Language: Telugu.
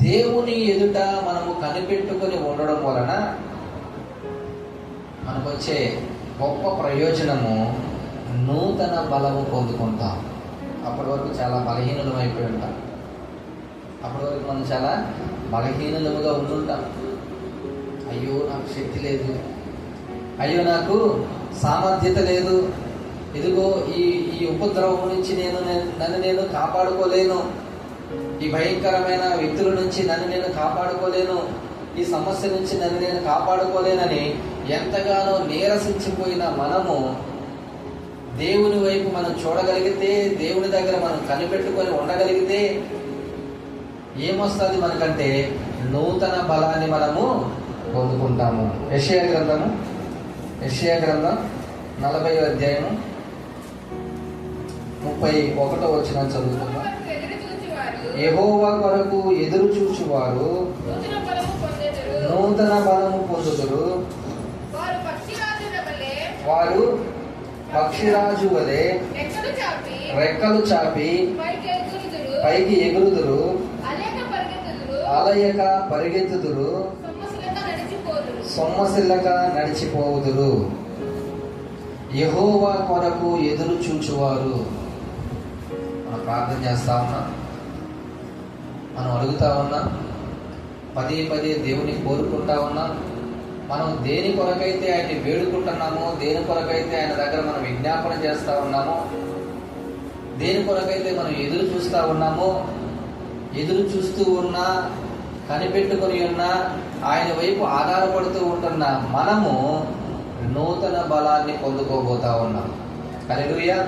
దేవుని ఎదుట మనము కనిపెట్టుకొని ఉండడం వలన మనకు వచ్చే గొప్ప ప్రయోజనము నూతన బలము పొందుకుంటాం. అప్పటి వరకు చాలా బలహీనులం అయిపోయి ఉంటాం. అప్పటి వరకు మనం చాలా బలహీనులుగా ఉండుంటాం. అయ్యో నాకు శక్తి లేదు, అయ్యో నాకు సామర్థ్యత లేదు, ఇదిగో ఈ ఉపద్రవం నుంచి నన్ను నేను కాపాడుకోలేను, ఈ భయంకరమైన వ్యక్తుల నుంచి నన్ను నేను కాపాడుకోలేను, ఈ సమస్య నుంచి నన్ను నేను కాపాడుకోలేనని ఎంతగానో నీరసించిపోయిన మనము దేవుని వైపు మనం చూడగలిగితే, దేవుని దగ్గర మనం కనిపెట్టుకొని ఉండగలిగితే ఏమొస్తుంది మనకంటే నూతన బలాన్ని మనము పొందుకుంటాము. యెషయా గ్రంథం 40వ అధ్యాయము 31వ వచనం చదువుతున్నాం. యెహోవా కొరకు ఎదురు చూచువారు నూతన బలము పొందుదురు. వారు పక్షిరాజు వలె రెక్కలు చాపి పైకి ఎగురుదురు, అలయక పరిగెత్తుదురు, సొమ్మసిల్లక నడిచిపోవుదురు. యెహోవా కొరకు ఎదురు చూచువారు. మనం ప్రార్థన చేస్తా ఉన్నాం, మనం అడుగుతా ఉన్నాం, పదే పదే దేవుని కోరుకుంటా ఉన్నాం. మనం దేని కొరకైతే ఆయన్ని వేడుకుంటున్నామో, దేని కొరకైతే ఆయన దగ్గర మనం విజ్ఞాపన చేస్తూ ఉన్నామో, దేని కొరకైతే మనం ఎదురు చూస్తూ ఉన్నామో, ఎదురు చూస్తూ ఉన్నా, కనిపెట్టుకొని ఉన్నా, ఆయన వైపు ఆధారపడుతూ ఉంటున్న మనము నూతన బలాన్ని పొందుకోబోతా ఉన్నాం. హల్లెలూయా.